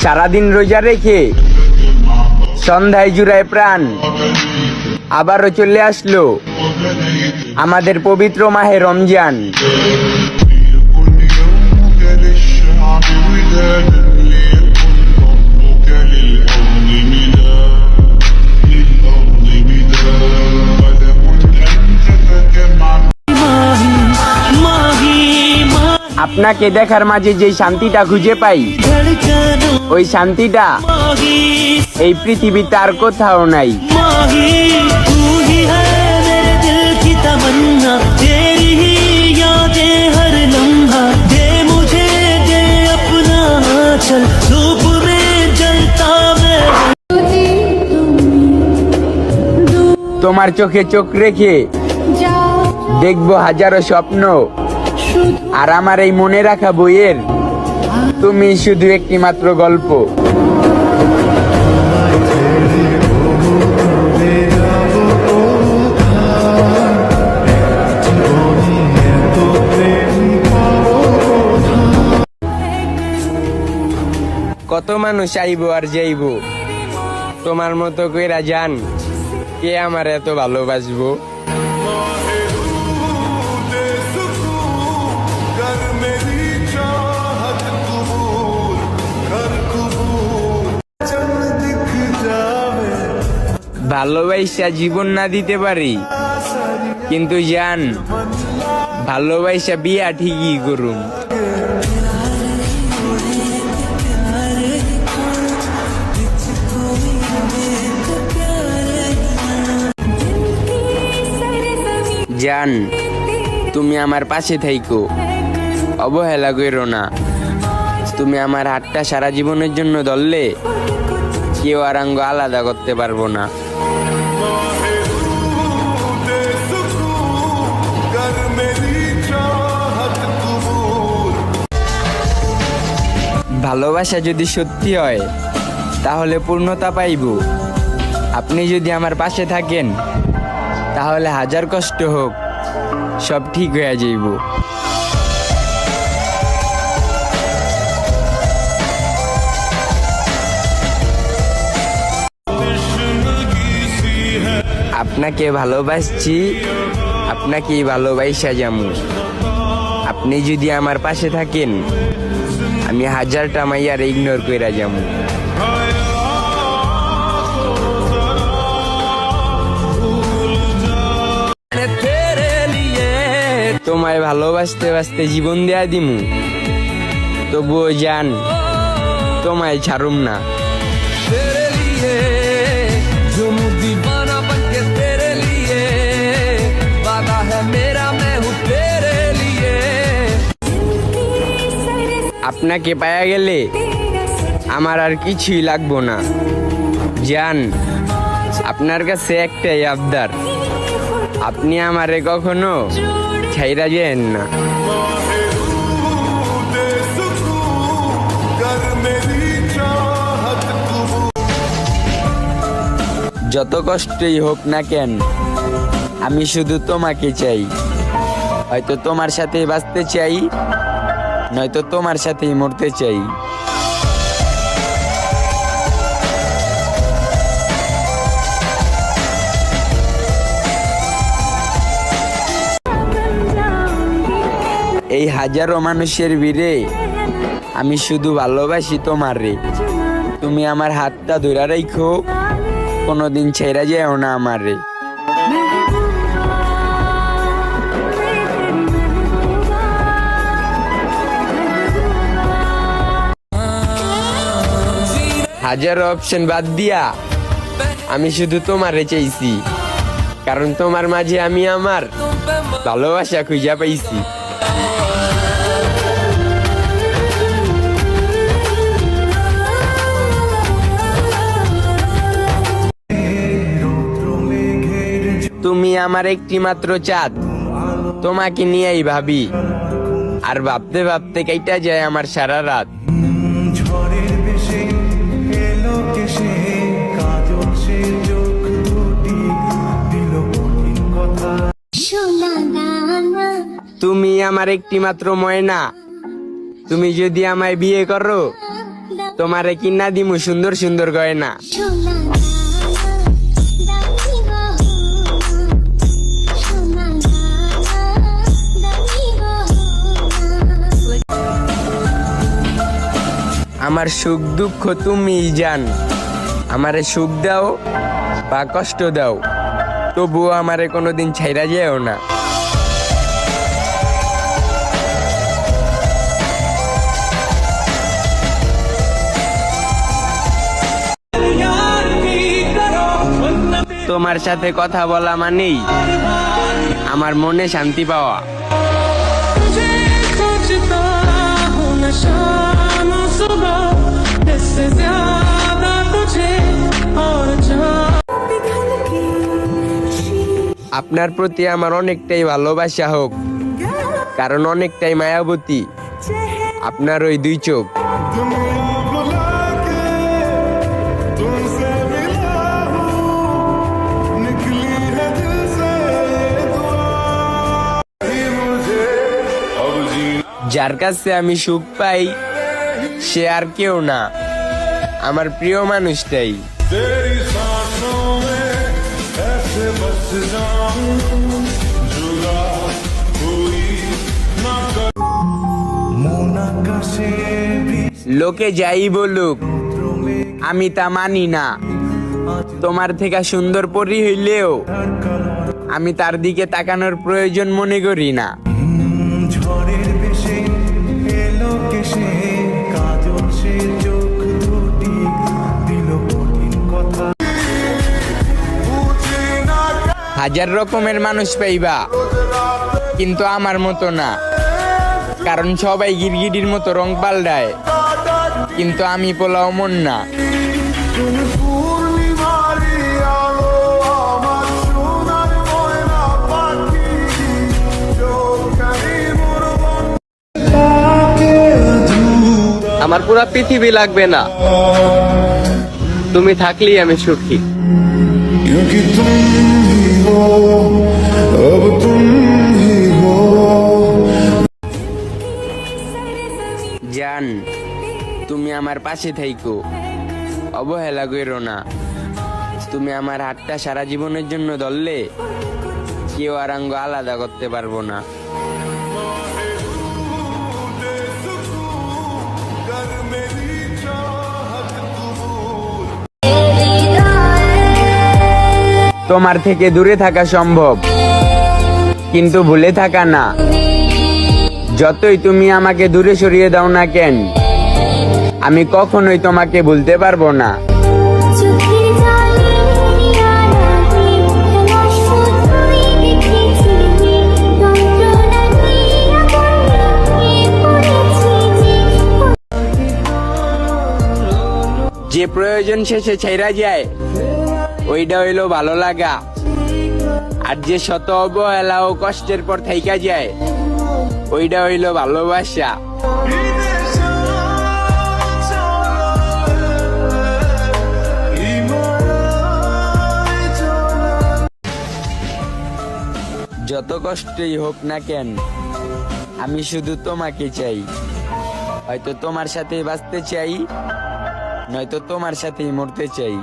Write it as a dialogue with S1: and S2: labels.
S1: সারাদিন রোজা রেখে সন্ধ্যায় জুড়ায় প্রাণ, আবারও চলে আসলো আমাদের পবিত্র মাহে রমজান। আপনাকে দেখার মাঝে যে শান্তিটা খুঁজে পাই, ওই শান্তিটা এই পৃথিবীতে আর কোথাও নাই। তোমার চোখে চোখ রেখে দেখবো হাজারো স্বপ্ন, আর আমার এই মনে রাখা বইয়ের তুমি শুধু একটি মাত্র গল্প। কত মানুষ আইবো আর যাইবো, তোমার মতো কইরা জান কে আমার এত ভালোবাসবো। ভালোবাসা জীবন না দিতে পারি, কিন্তু জান ভালোবাসা বিয়া ঠিকই করুম। জান তুমি আমার পাশে থাইকো, অবহেলা কইরো না। তুমি আমার হাতটা সারা জীবনের জন্য ধরলে কেউ আর আঙ্গ আলাদা করতে পারবো না। ভালোবাসা যদি সত্যি হয় তাহলে পূর্ণতা পাইব। আপনি যদি আমার পাশে থাকেন তাহলে হাজার কষ্ট হোক সব ঠিক হয়ে যাইব। আপনাকে ভালোবাসছি, আপনাকেই ভালোবাসা যামু। আপনি যদি আমার পাশে থাকেন আমি হাজারটা মাইয়ার ইগনোর কইরা যামু। তোমায় ভালোবাসতে বাসতে জীবন দেয়া দিমু, তবুও জান তোমায় ছাড়ুম না। আপনাকে পায়া গেলে আমার আর কিছুই লাগবো না। জান আপনার কাছে একটাই আবদার, আপনি আমারে কখনো ছাইরা যেন না। যত কষ্টই হোক না কেন আমি শুধু তোমাকে চাই। হয়তো তোমার সাথেই বাঁচতে চাই, নয়তো তোমার সাথেই মরতে চাই। এই হাজারো মানুষের ভিড়ে আমি শুধু ভালোবাসি তোমারে। তুমি আমার হাতটা ধরে রাখো, কোনোদিন ছেড়ে যেও না আমারে। হাজারো অপশন বাদ দিয়া আমি শুধু তোমারে চাইছি, কারণ তোমার মাঝে আমি আমার ভালোবাসা খুঁজা পাইছি। তুমি আমার একটি মাত্র চাঁদ, তোমাকে নিয়েই ভাবি, আর ভাবতে ভাবতে কাইটা যায় আমার সারা রাত। তুমি আমার একটি মাত্র ময়না, তুমি যদি আমায় বিয়ে করো তোমারে কিনা দিমু সুন্দর সুন্দর গয়না। আমার সুখ দুঃখ তুমিই জান, আমারে সুখ দাও বা কষ্ট দাও, তবুও আমারে কোনোদিন ছাইরা যেও না। তোমার সাথে কথা বলা মানেই আমার মনে শান্তি পাওয়া। আপনার প্রতি আমার অনেকটাই ভালোবাসা হোক, কারণ অনেকটাই মায়াবতী আপনার ওই দুই চোখ। যার কাছে আমি সুখ পাই সে আর কেউ না, আমার প্রিয় মানুষটাই। লোকে যাই বলুক আমি তা মানি না, তোমার থেকে সুন্দর পরি হইলেও আমি তার দিকে তাকানোর প্রয়োজন মনে করি না।
S2: ঝড়ের বেশে এলো কেশে কাজল সে চোখ দুটি দিল কঠিন কথা।
S1: হাজার রকমের মানুষ পাইবা কিন্তু আমার মতো না, কারণ সবাই গিরগিটির মতো রং পাল্টায়, কিন্তু আমি পোলাও মন না।
S3: আমার পুরো পৃথিবী লাগবে না, তুমি থাকলেই আমি সুখী।
S2: क्योंकि तुम ही हो, अब तुम ही हो।
S1: জান, তুমি আমার পাশে থাইকো, অবহেলা করো না। তুমি আমার হাতটা সারা জীবনের জন্য ধরলে কেউ আর আঙ্গ আলাদা করতে পারবো না। তোমার থেকে দূরে থাকা সম্ভব, কিন্তু ভুলে থাকা না। যতই তুমি আমাকে দূরে সরিয়ে দাও না কেন, আমি কখনোই তোমাকে ভুলতে পারবো না। যে প্রয়োজন শেষে ছেড়া যায় ওইটা হইলো ভালো লাগা, আর যে শত অবহেলা ও কষ্টের পর থাইকা যায় ওইটা হইলো ভালোবাসা। যত কষ্টই হোক না কেন, আমি শুধু তোমাকে চাই। হয়তো তোমার সাথেই বাঁচতে চাই, নয়তো তোমার সাথেই মরতে চাই।